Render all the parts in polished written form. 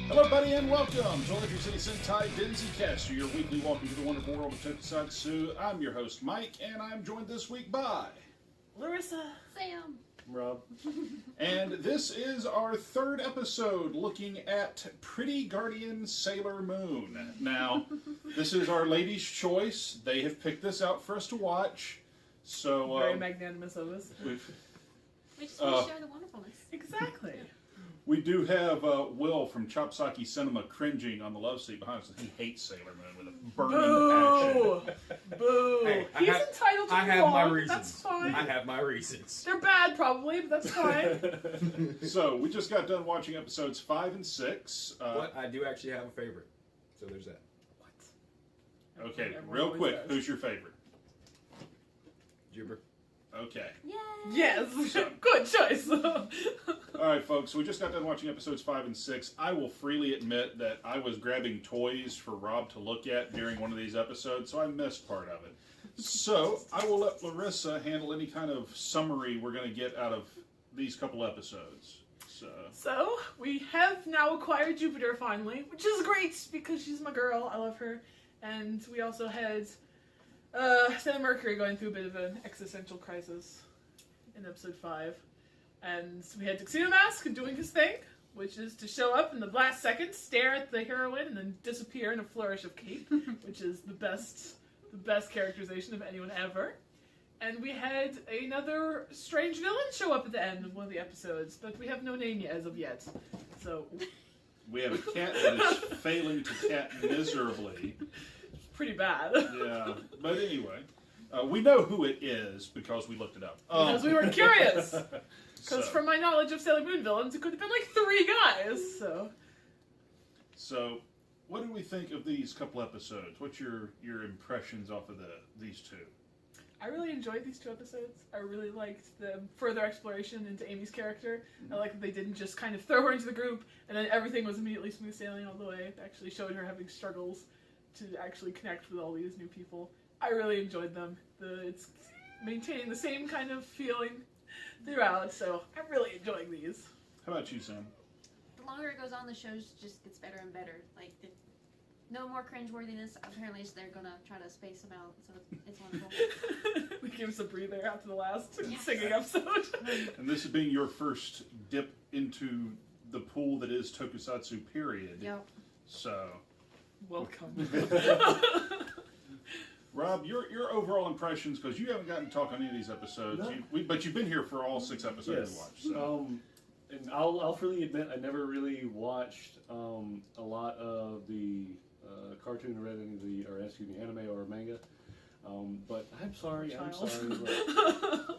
Hello, everybody, and welcome to Electric City Sentai Denzicaster, your weekly walk into the wonderful world of Tokusatsu. I'm your host, Mike, and I'm joined this week by Larissa, Sam, Rob. And this is our third episode looking at Pretty Guardian Sailor Moon. Now, this is our ladies' choice. They have picked this out for us to watch. So very magnanimous of us. we just want to share the wonderfulness. Exactly. We do have Will from Chopsaki Cinema cringing on the love seat behind us. He hates Sailor Moon with a burning passion. Boo! Hey, He's entitled to I have wrong. my reasons. That's fine. I have my reasons. They're bad, probably, but that's fine. So, we just got done watching episodes 5 and 6. But I do actually have a favorite. So there's that. What? Okay, Everyone real always quick, does. who's your favorite? Jibber. Okay. Yay! Yes, good choice. Alright, folks, we just got done watching episodes 5 and 6. I will freely admit that I was grabbing toys for Rob to look at during one of these episodes, so I missed part of it. So, I will let Larissa handle any kind of summary we're going to get out of these couple episodes. So, we have now acquired Jupiter finally, which is great because she's my girl. I love her. And we also had Sailor Mercury going through a bit of an existential crisis in episode 5. And we had Tuxedo Mask doing his thing, which is to show up in the last second, stare at the heroine, and then disappear in a flourish of cape, which is the best characterization of anyone ever. And we had another strange villain show up at the end of one of the episodes, but we have no name yet as of yet. So We have a cat that is failing to cat miserably. pretty bad. Yeah, but anyway, we know who it is because we looked it up. Because we were curious. Because So- from my knowledge of Sailor Moon villains, it could have been like 3 guys. So, what do we think of these couple episodes? What's your impressions off of these two? I really enjoyed these 2 episodes. I really liked the further exploration into Amy's character. I like that they didn't just kind of throw her into the group and then everything was immediately smooth sailing all the way. They actually showed her having struggles to actually connect with all these new people. I really enjoyed them. It's maintaining the same kind of feeling throughout, so I'm really enjoying these. How about you, Sam? The longer it goes on, the show just gets better and better. Like, no more cringeworthiness. Apparently, they're gonna try to space them out, so it's wonderful. We gave us a breather after the last Yes. singing episode. And this being your first dip into the pool that is Tokusatsu, period. Yep. So, Welcome. Rob, your overall impressions, because you haven't gotten to talk on any of these episodes, No. but you've been here for all 6 episodes to watch. So. And I'll freely admit I never really watched a lot of the cartoon or read any of the, or excuse me, anime or manga. But I'm sorry. But,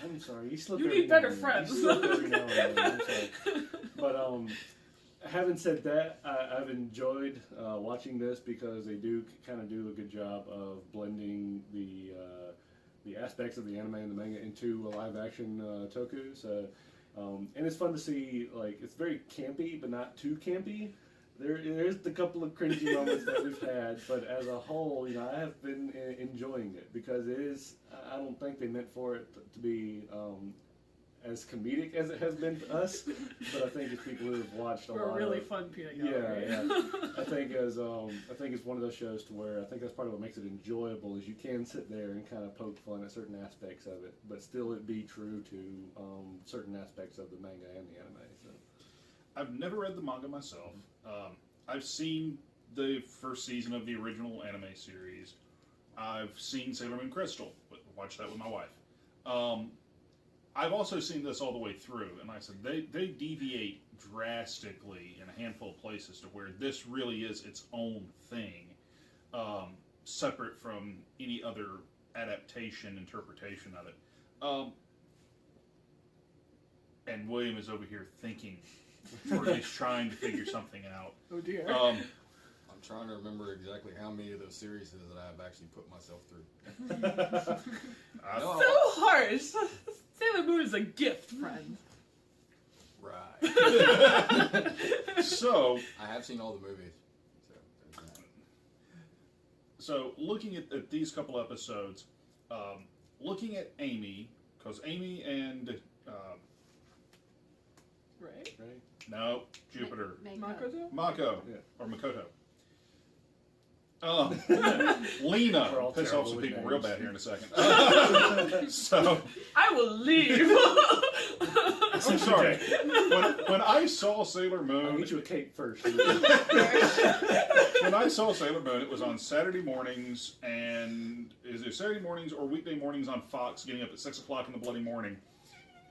I'm sorry. You slip You every need better now and then. friends. You slip every now and then. I'm sorry. But having said that, I've enjoyed watching this because they do kind of do a good job of blending the aspects of the anime and the manga into a live action tokus. And it's fun to see. Like, it's very campy, but not too campy. There's the couple of cringy moments that we've had, but as a whole, I have been enjoying it because it is. I don't think they meant for it to be as comedic as it has been to us, but I think it's people who have watched a For lot. a really of, fun peanut gallery. yeah. I think it's one of those shows to where I think that's part of what makes it enjoyable is you can sit there and kind of poke fun at certain aspects of it, but still it be true to certain aspects of the manga and the anime. So. I've never read the manga myself. I've seen the first season of the original anime series. I've seen Sailor Moon Crystal. Watched that with my wife. I've also seen this all the way through, and like I said, they deviate drastically in a handful of places to where this really is its own thing, separate from any other adaptation, interpretation of it. And William is over here thinking, or at least trying to figure something out. Oh dear. I'm trying to remember exactly how many of those series that I've actually put myself through. No, So harsh. Sailor Moon is a gift, friend. right. So, I have seen all the movies. So, there's that. So looking at these couple episodes, looking at Amy, because Amy and Right? No, Jupiter. Makoto? Mako. Yeah. Or Makoto. Lena. We're all Piss off terrible some with people names. real bad here in a second. So, I will leave. I'm sorry. When I saw Sailor I'll Moon, get you a cake first. when I saw Sailor Moon, it was on Saturday mornings, and is it Saturday mornings or weekday mornings on Fox, getting up at 6 o'clock in the bloody morning,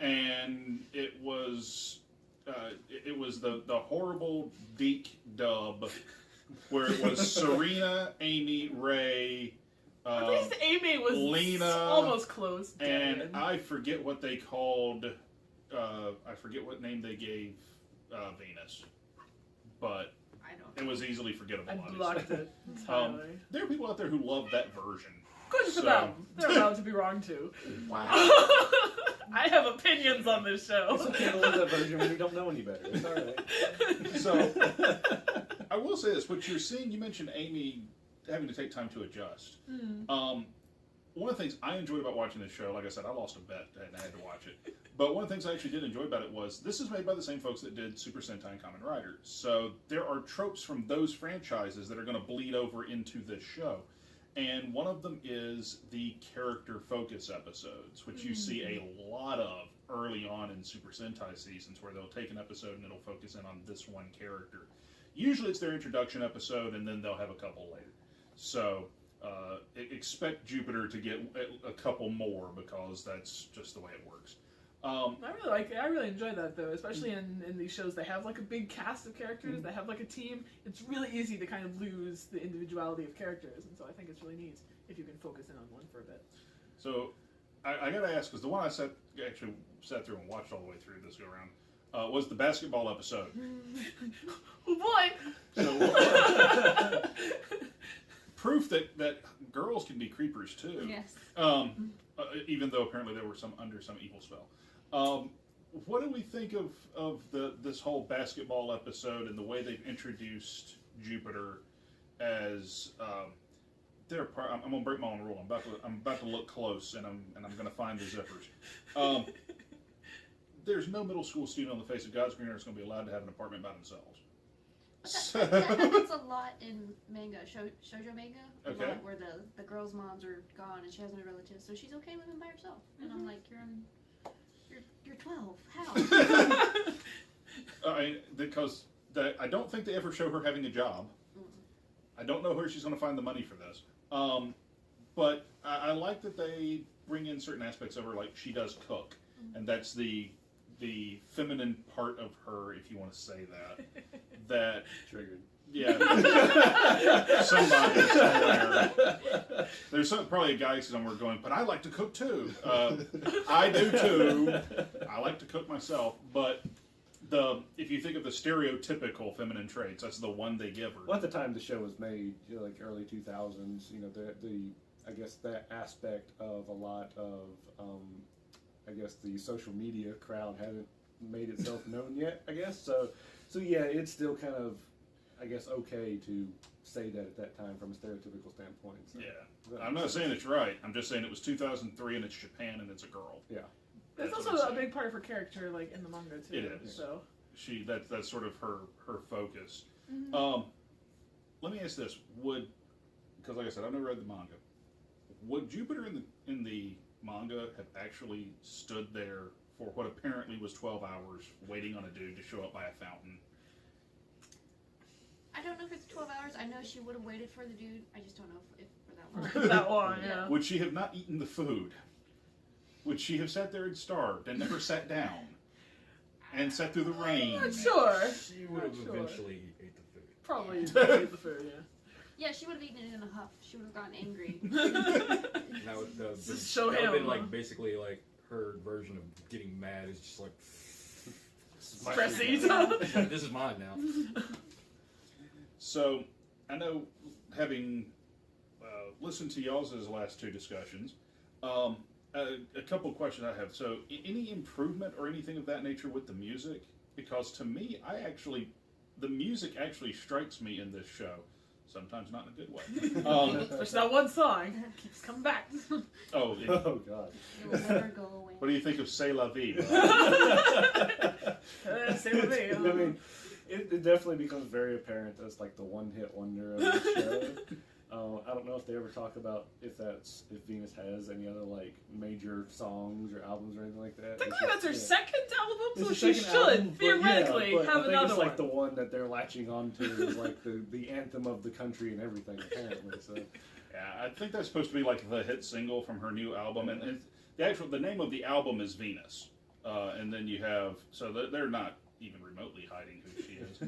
and it was the horrible Deke dub, where it was Serena, Amy, Ray, At least Amy was Lena, almost close. and I forget what they called. I forget what name they gave Venus, but I don't. it was easily forgettable. I Obviously. blocked it entirely. There are people out there who love that version. Good for so- them. They're allowed to be wrong too. Wow. I have opinions on this show. It's okay to love that version when you don't know any better. It's alright. So, I will say this: what you're seeing, you mentioned Amy having to take time to adjust. One of the things I enjoyed about watching this show, like I said, I lost a bet and I had to watch it. But one of the things I actually did enjoy about it was this is made by the same folks that did Super Sentai and Kamen Rider. So there are tropes from those franchises that are going to bleed over into this show. And one of them is the character focus episodes, which you see a lot of early on in Super Sentai seasons, where they'll take an episode and it'll focus in on this one character. Usually it's their introduction episode, and then they'll have a couple later. So expect Jupiter to get a couple more, because that's just the way it works. I really like it. I really enjoy that though, especially in these shows. They have like a big cast of characters. They have like a team. It's really easy to kind of lose the individuality of characters, and so I think it's really neat if you can focus in on one for a bit. So I got to ask, because the one I actually sat through and watched all the way through this go around was the basketball episode. Oh boy! So proof that girls can be creepers too. Yes. Even though apparently they were under some evil spell. What do we think of this whole basketball episode and the way they've introduced Jupiter as their part? I'm gonna break my own rule. I'm about to look close, and I'm gonna find the zippers. There's no middle school student on the face of God's green earth that's gonna be allowed to have an apartment by themselves. That happens a lot in manga, shoujo manga, a Okay. lot where the girl's moms are gone and she has no relatives, so she's okay living by herself. And I'm like, you're 12. How? Because I don't think they ever show her having a job. I don't know where she's going to find the money for this. But I like that they bring in certain aspects of her, like she does cook, and that's the feminine part of her, if you want to say that. That Triggered. yeah, somebody somewhere. There's probably a guy somewhere going, but I like to cook too. I do too. I like to cook myself, but if you think of the stereotypical feminine traits, that's the one they give her. Well, at the time the show was made, like early 2000s, I guess that aspect of a lot of, I guess the social media crowd hadn't made itself known yet, I guess. So yeah, it's still kind of, I guess, okay to say that at that time from a stereotypical standpoint. So Yeah. I'm not saying it's right. I'm just saying it was 2003 and it's Japan and it's a girl. Yeah. That's That's also what I'm a saying. big part of her character, like in the manga too. It is. So That's sort of her focus. Mm-hmm. Let me ask this: because like I said, I've never read the manga. Would Jupiter in the manga have actually stood there for what apparently was 12 hours waiting on a dude to show up by a fountain? I don't know if it's 12 hours. I know she would have waited for the dude. I just don't know if for that long. that long, yeah. Would she have not eaten the food? Would she have sat there and starved and never sat down and sat through the rain? I'm not sure. She would have Not sure. eventually ate the food. Probably ate the food, yeah. Yeah, she would have eaten it in a huff. She would have gotten angry. That would have been, Show that would have been him. like basically like her version of getting mad. Is just like Stressy. It's like, this is mine now. So, I know, having listened to y'all's last two discussions, a couple of questions I have. So, any improvement or anything of that nature with the music? Because to me, the music actually strikes me in this show. sometimes not in a good way. There's that one song keeps coming back. Oh God. It will never go away. What do you think of C'est La Vie? Same with me. I mean, it definitely becomes very apparent as like the one-hit wonder of the show. I don't know if they ever talk about if Venus has any other like major songs or albums or anything like that. Technically, that's her second album, It's so the she second should album, but theoretically but have I think another it's one. like the one that they're latching onto is like the anthem of the country and everything apparently. So Yeah, I think that's supposed to be like the hit single from her new album, and the name of the album is Venus, and then you have they're not even remotely hiding who she is.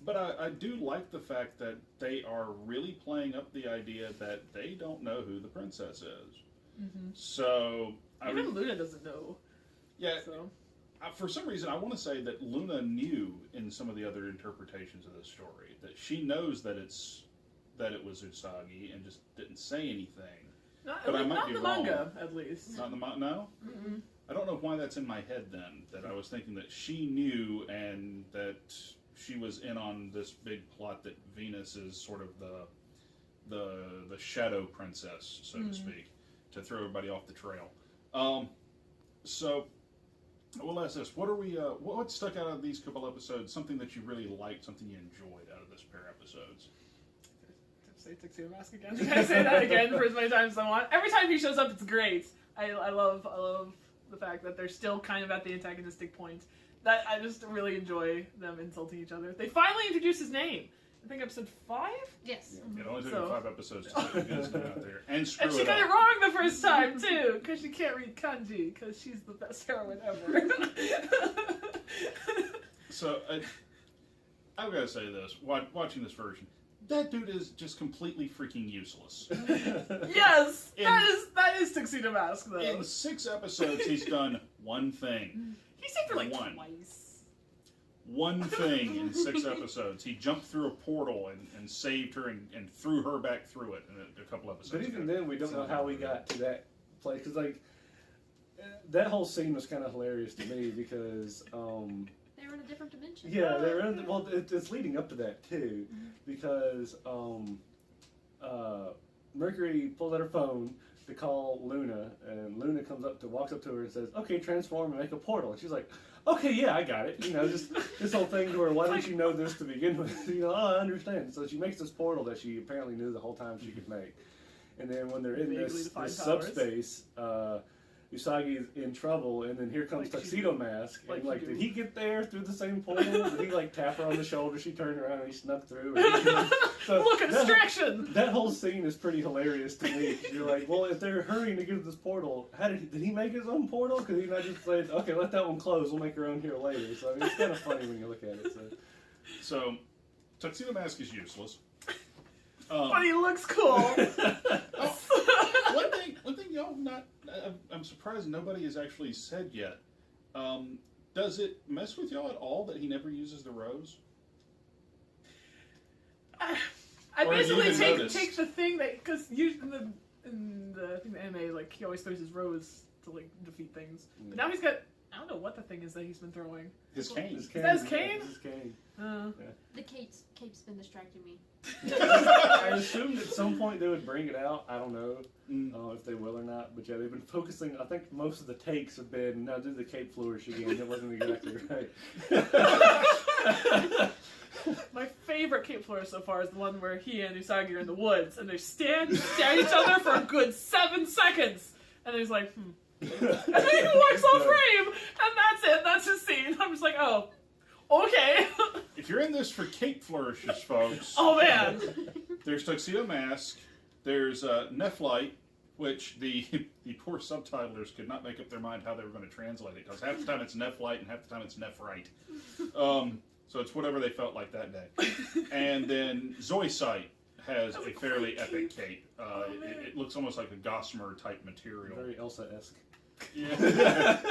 But I do like the fact that they are really playing up the idea that they don't know who the princess is. Mm-hmm. So Even Luna doesn't know. Yeah. So. For some reason, I want to say that Luna knew in some of the other interpretations of this story that she knows that it was Usagi and just didn't say anything. But I might not be in the wrong. manga, at least. Not in the manga. No. Mm-mm. I don't know why that's in my head then. That I was thinking that she knew and that she was in on this big plot that Venus is sort of the shadow princess, so to speak, to throw everybody off the trail. So we'll ask this: what stuck out of these couple episodes? Something that you really liked, something you enjoyed out of this pair of episodes? Say Tuxedo Mask again. Can I say that again for as many times as I want? Every time he shows up, it's great. I love the fact that they're still kind of at the antagonistic point. That I just really enjoy them insulting each other. They finally introduced his name. I think episode 5? Yes. It only took me 5 episodes to get his name out there and screw And she it got it up. wrong the first time, too, because she can't read kanji, because she's the best heroine ever. So, I've got to say this, watching this version, that dude is just completely freaking useless. Yes! In- That is Tuxedo Mask, though. In 6 episodes, he's done one thing. He saved her like One. twice. One thing in 6 episodes. He jumped through a portal and saved her and threw her back through it in a couple episodes. But even ago. then, we don't know how we got to that place. Because, like, that whole scene was kind of hilarious to me because, They were in a different dimension. yeah, they're in, well, it's leading up to that, too. Because Mercury pulls out her phone to call Luna, and Luna walks up to her and says, "Okay, transform and make a portal." And she's like, "Okay, yeah, I got it." You know, just this whole thing to her, why didn't you know this to begin with? You know, I understand. So she makes this portal that she apparently knew the whole time she could make. And then when they're in Vaguely this defined powers. subspace, Usagi's in trouble, and then here comes Like Tuxedo Mask. like And like, you did do. he get there through the same portal? Did he like tap her on the shoulder? She turned around and he snuck through. And so Look, a that- distraction! That whole scene is pretty hilarious to me. You're like, well, if they're hurrying to get to this portal, did he make his own portal? Because he not just said, okay, let that one close. We'll make our own here later. So I mean, it's kind of funny when you look at it. So, Tuxedo Mask is useless. But he looks cool. One thing y'all not. I'm surprised nobody has actually said yet. Does it mess with y'all at all that he never uses the rose? I Or have you basically even noticed? take the thing that, because usually in the anime, like, he always throws his rose to like defeat things. But now he's got, I don't know what the thing is that he's been throwing. His cane. Is that his cane? His cane. The cape's been distracting me. I assumed at some point they would bring it out. I don't know Mm. if they will or not. But yeah, they've been focusing. I think most of the takes have been, now do the cape flourish again. It wasn't exactly right. My favorite cape flourish so far is the one where he and Usagi are in the woods, and they stare at each other for a good 7 seconds. And he's like, And then he walks off frame, and that's it. That's his scene. I'm just like, oh, okay. If you're in this for cape flourishes, folks, Oh, man. there's Tuxedo Mask, there's Nephlite, which the poor subtitlers could not make up their mind how they were going to translate it, because half the time it's Nephlite and half the time it's Nephrite. So it's whatever they felt like that day. And then Zoisite has a fairly epic cape. It looks almost like a gossamer type material. Very Elsa-esque. Yeah.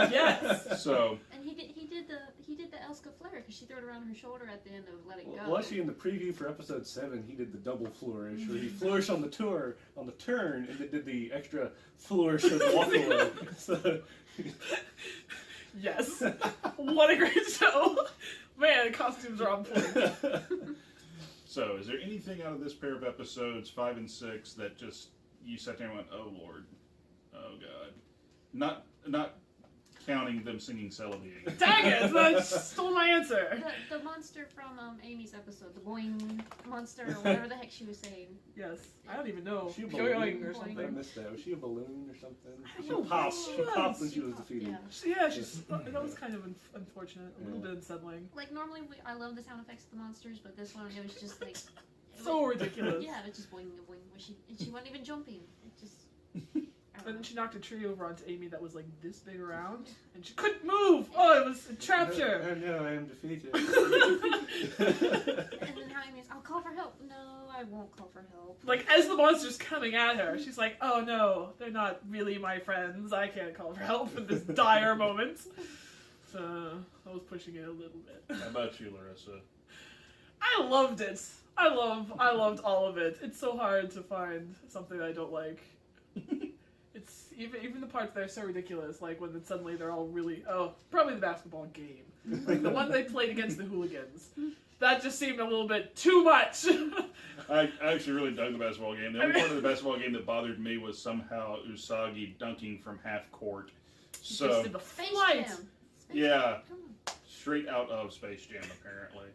Yes. So And he did the Elska flare because she threw it around her shoulder at the end of Let It Go. Well, actually, in the preview for episode 7, he did the double flourish, where he flourished on the turn, and then did the extra flourish of the walk away. So, Yes. What a great show. Man, costumes are on point. So, is there anything out of this pair of episodes, 5 and 6, that just you sat there and went, "Oh Lord, oh God," not counting them singing Celebi again. Dang it! That stole my answer. The monster from Amy's episode, the boing monster, or whatever the heck she was saying. Yes, I don't even know. Was she a Pyoing or balloon? I something. missed that. Was she a balloon or something? I She don't know popped. what She it popped when was. she was defeated. Yeah. Yeah, she's that was kind of unfortunate, a little Yeah. bit unsettling. Like normally, I love the sound effects of the monsters, but this one it was just like So ridiculous. Yeah, it was just boing boing. She wasn't even jumping. It just. And then she knocked a tree over onto Amy that was like this big around, and she couldn't move. Oh, it was a trapture. And now I am defeated. And then how Amy's, I'll call for help. No, I won't call for help. Like as the monster's coming at her, she's like, "Oh no, they're not really my friends. I can't call for help in this dire moment." So I was pushing it a little bit. How about you, Larissa? I loved it. I loved all of it. It's so hard to find something I don't like. It's even the parts that are so ridiculous, like when suddenly they're all really probably the basketball game, like the one they played against the hooligans. That just seemed a little bit too much. I actually really dug the basketball game. The only part of the basketball game that bothered me was somehow Usagi dunking from half court. So Just did the Space flight. Jam. Space Yeah. Jam, come on. straight out of Space Jam, apparently.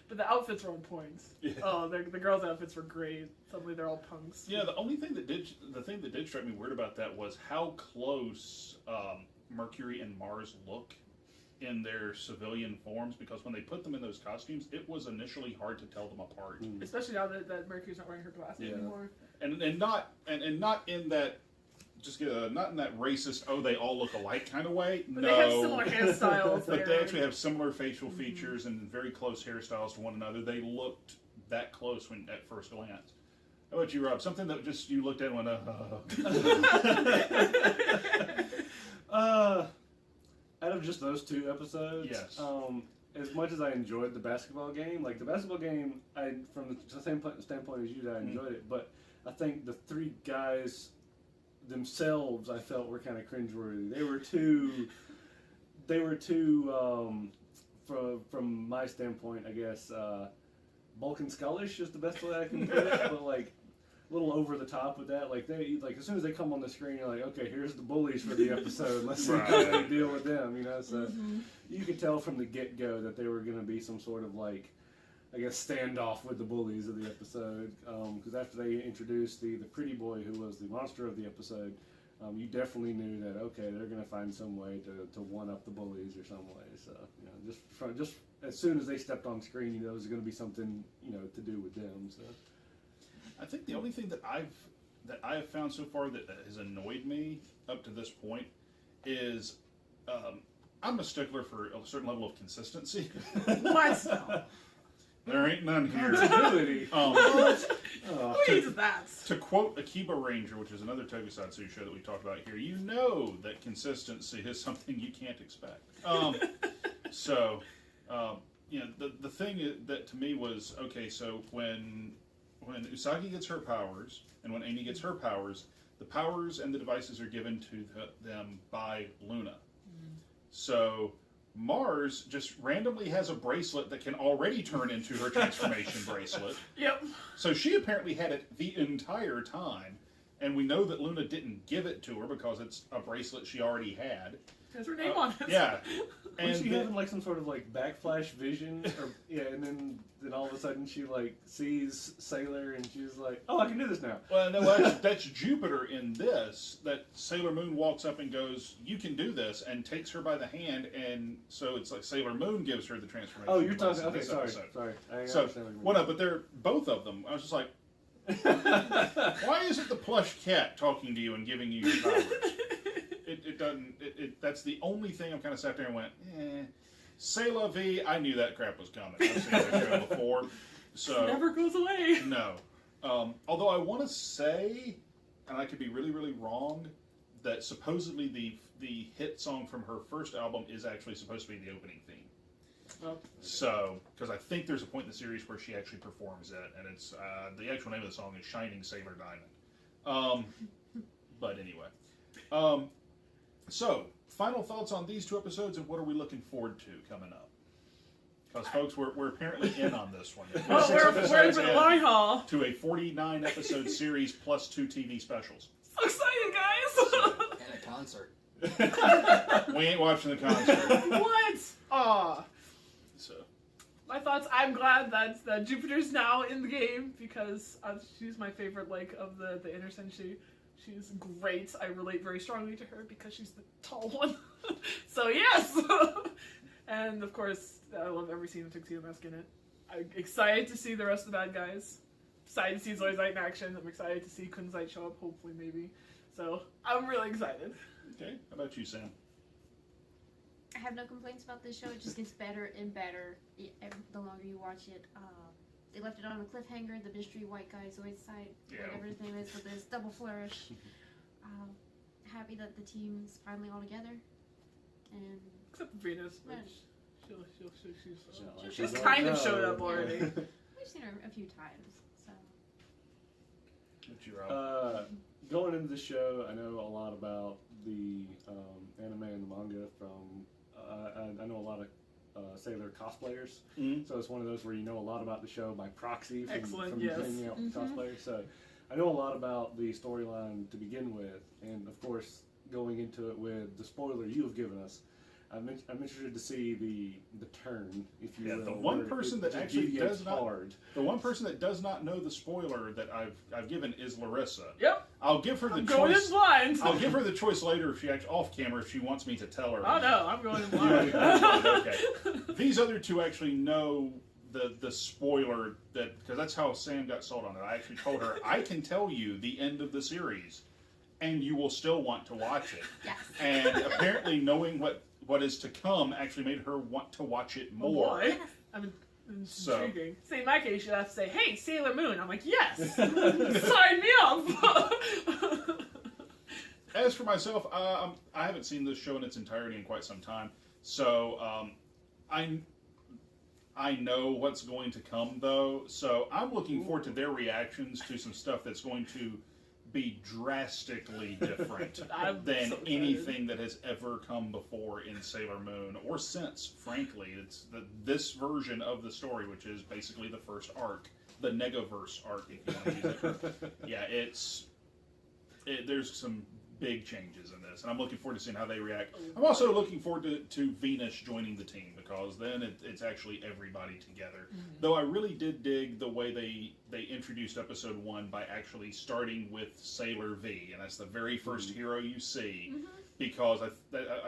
But the outfits were on point. Yeah. Oh, the girls' outfits were great. Suddenly they're all punks. Yeah, the thing that did strike me weird about that was how close Mercury and Mars look in their civilian forms. Because when they put them in those costumes, it was initially hard to tell them apart. Especially now that Mercury's not wearing her glasses Yeah. anymore. And not in that not in that racist they all look alike kind of way. But no, they have similar hairstyles. but they They're- actually have similar facial features and very close hairstyles to one another. They looked that close when at first glance. How about you, Rob? Something that just you looked at and went, Out of just those two episodes, Yes. As much as I enjoyed the basketball game, from the same standpoint as you, I enjoyed it. But I think the three guys themselves, I felt were kind of cringeworthy. They were too. From my standpoint, I guess, Balkan Skullish is the best way I can put it. But like, a little over the top with that. Like as soon as they come on the screen, you're like, okay, here's the bullies for the episode. Let's see how they deal with them. So you could tell from the get go that there were going to be some sort of like, I guess, standoff with the bullies of the episode. Because after they introduced the pretty boy who was the monster of the episode, you definitely knew that okay, they're going to find some way to one up the bullies or some way. So just as soon as they stepped on screen, you know, there was going to be something to do with them. So. I think the only thing that I have found so far that has annoyed me up to this point is I'm a stickler for a certain level of consistency. What? There ain't none here. Continuity. Who needs that? To quote Akiba Ranger, which is another tokusatsu show that we talked about here, you know that consistency is something you can't expect. The thing that to me was, okay, so when Usagi gets her powers, and when Amy gets her powers, the powers and the devices are given to them by Luna. So Mars just randomly has a bracelet that can already turn into her transformation bracelet. Yep. So she apparently had it the entire time, and we know that Luna didn't give it to her because it's a bracelet she already had. Has her name on it. Yeah. Was she then- having like some sort of like backflash vision, and then all of a sudden she like sees Sailor and she's like, "Oh, I can do this now." Well, no, that's Jupiter in this. That Sailor Moon walks up and goes, "You can do this," and takes her by the hand, and so it's like Sailor Moon gives her the transformation. Oh, you're device talking. in Okay, this sorry. episode. I So, understand what you mean. well, no, but they're both of them. I was just like, why is it the plush cat talking to you and giving you your powers? It doesn't. That's the only thing I'm kind of sat there and went, C'est la vie. I knew that crap was coming. I've seen that show before. So It never goes away. no. Although I want to say, and I could be really, really wrong, that supposedly the hit song from her first album is actually supposed to be the opening theme. Oh. So, because I think there's a point in the series where she actually performs it, and it's the actual name of the song is "Shining Sailor Diamond." But anyway, so final thoughts on these two episodes, and what are we looking forward to coming up? Because, folks, we're apparently in on this one. Oh, we're for the long haul. To a 49-episode series plus 2 TV specials. So excited, guys! And a concert. We ain't watching the concert. What? Aw. So, My thoughts, I'm glad that Jupiter's now in the game because she's my favorite, of the Inner Senshi. She's great. I relate very strongly to her because she's the tall one. So, yes! And, of course, I love every scene with Tuxedo Mask in it. I'm excited to see the rest of the bad guys. Excited to see Zoizite in action. I'm excited to see Kunzite show up, hopefully, maybe. So, I'm really excited. okay. How about you, Sam? I have no complaints about this show. It just gets better and better the longer you watch it. They left it on a cliffhanger. The mystery white guy, Zoizite, whatever his name is, with this double flourish. Happy that the team's finally all together. And Except for Venus, which Like she's she's kind of like, showed no. up already. we've seen her a few times, so. What's your Rob? Going into the show, I know a lot about the anime and the manga from. I know a lot of Sailor cosplayers, so it's one of those where you know a lot about the show by proxy from, Excellent, from yes. hanging out with cosplayers. So I know a lot about the storyline to begin with, and of course, going into it with the spoiler you have given us. I'm interested to see the turn, if you will. The one where person it that actually deviates does not hard. the one person that does not know the spoiler that I've given is Larissa. Yep. I'll give her the I'm going in choice. blind. I'll give her the choice later if she actually off camera if she wants me to tell her. Oh no, I'm going in You blind. know, okay. These other two actually know the spoiler because that's how Sam got sold on it. I actually told her I can tell you the end of the series, and you will still want to watch it. Yes. And apparently, knowing what is to come actually made her want to watch it Oh, more. boy. It's So- intriguing. Say in my case, you'd have to say, "Hey, Sailor Moon." I'm like, "Yes, sign me up." As for myself, I haven't seen this show in its entirety in quite some time, so I know what's going to come though. So I'm looking forward to their reactions to some stuff that's going to be drastically different I'm than so excited. anything that has ever come before in Sailor Moon or since. Frankly, it's this version of the story, which is basically the first arc, the Negaverse arc, if you want to use that term. Yeah, there's some big changes in this, and I'm looking forward to seeing how they react. I'm also looking forward to Venus joining the team, because then it's actually everybody together. Though I really did dig the way they introduced episode 1 by actually starting with Sailor V, and that's the very first hero you see, because I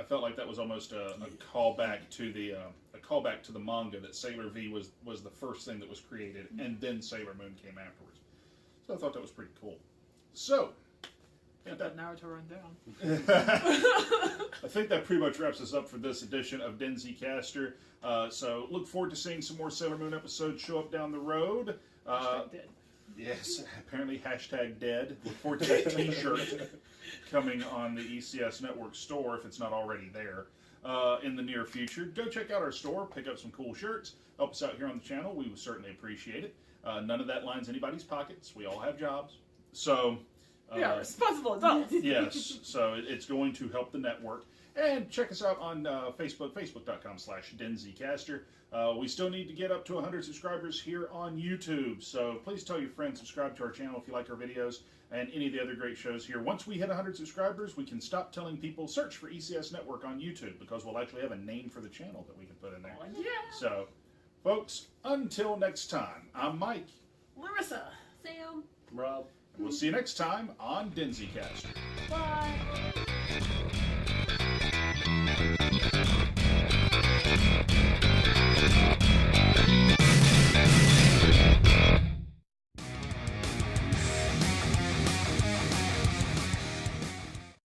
felt like that was almost a callback to the manga, that Sailor V was the first thing that was created, and then Sailor Moon came afterwards. So I thought that was pretty cool. So. Got that Naruto run down. I think that pretty much wraps us up for this edition of Denzicaster. So look forward to seeing some more Sailor Moon episodes show up down the road. Dead. Yes, apparently #dead. Look forward to that T-shirt coming on the ECS Network store if it's not already there in the near future. Go check out our store, pick up some cool shirts, help us out here on the channel. We would certainly appreciate it. None of that lines anybody's pockets. We all have jobs. So... Yeah, responsible adults. Yes, so it's going to help the network. And check us out on Facebook, facebook.com/Denzicaster. We still need to get up to 100 subscribers here on YouTube, so please tell your friends, subscribe to our channel if you like our videos and any of the other great shows here. Once we hit 100 subscribers, we can stop telling people search for ECS Network on YouTube, because we'll actually have a name for the channel that we can put in there. Yeah. So, folks, until next time, I'm Mike. Larissa. Sam. Rob. We'll see you next time on Denzicaster. Bye.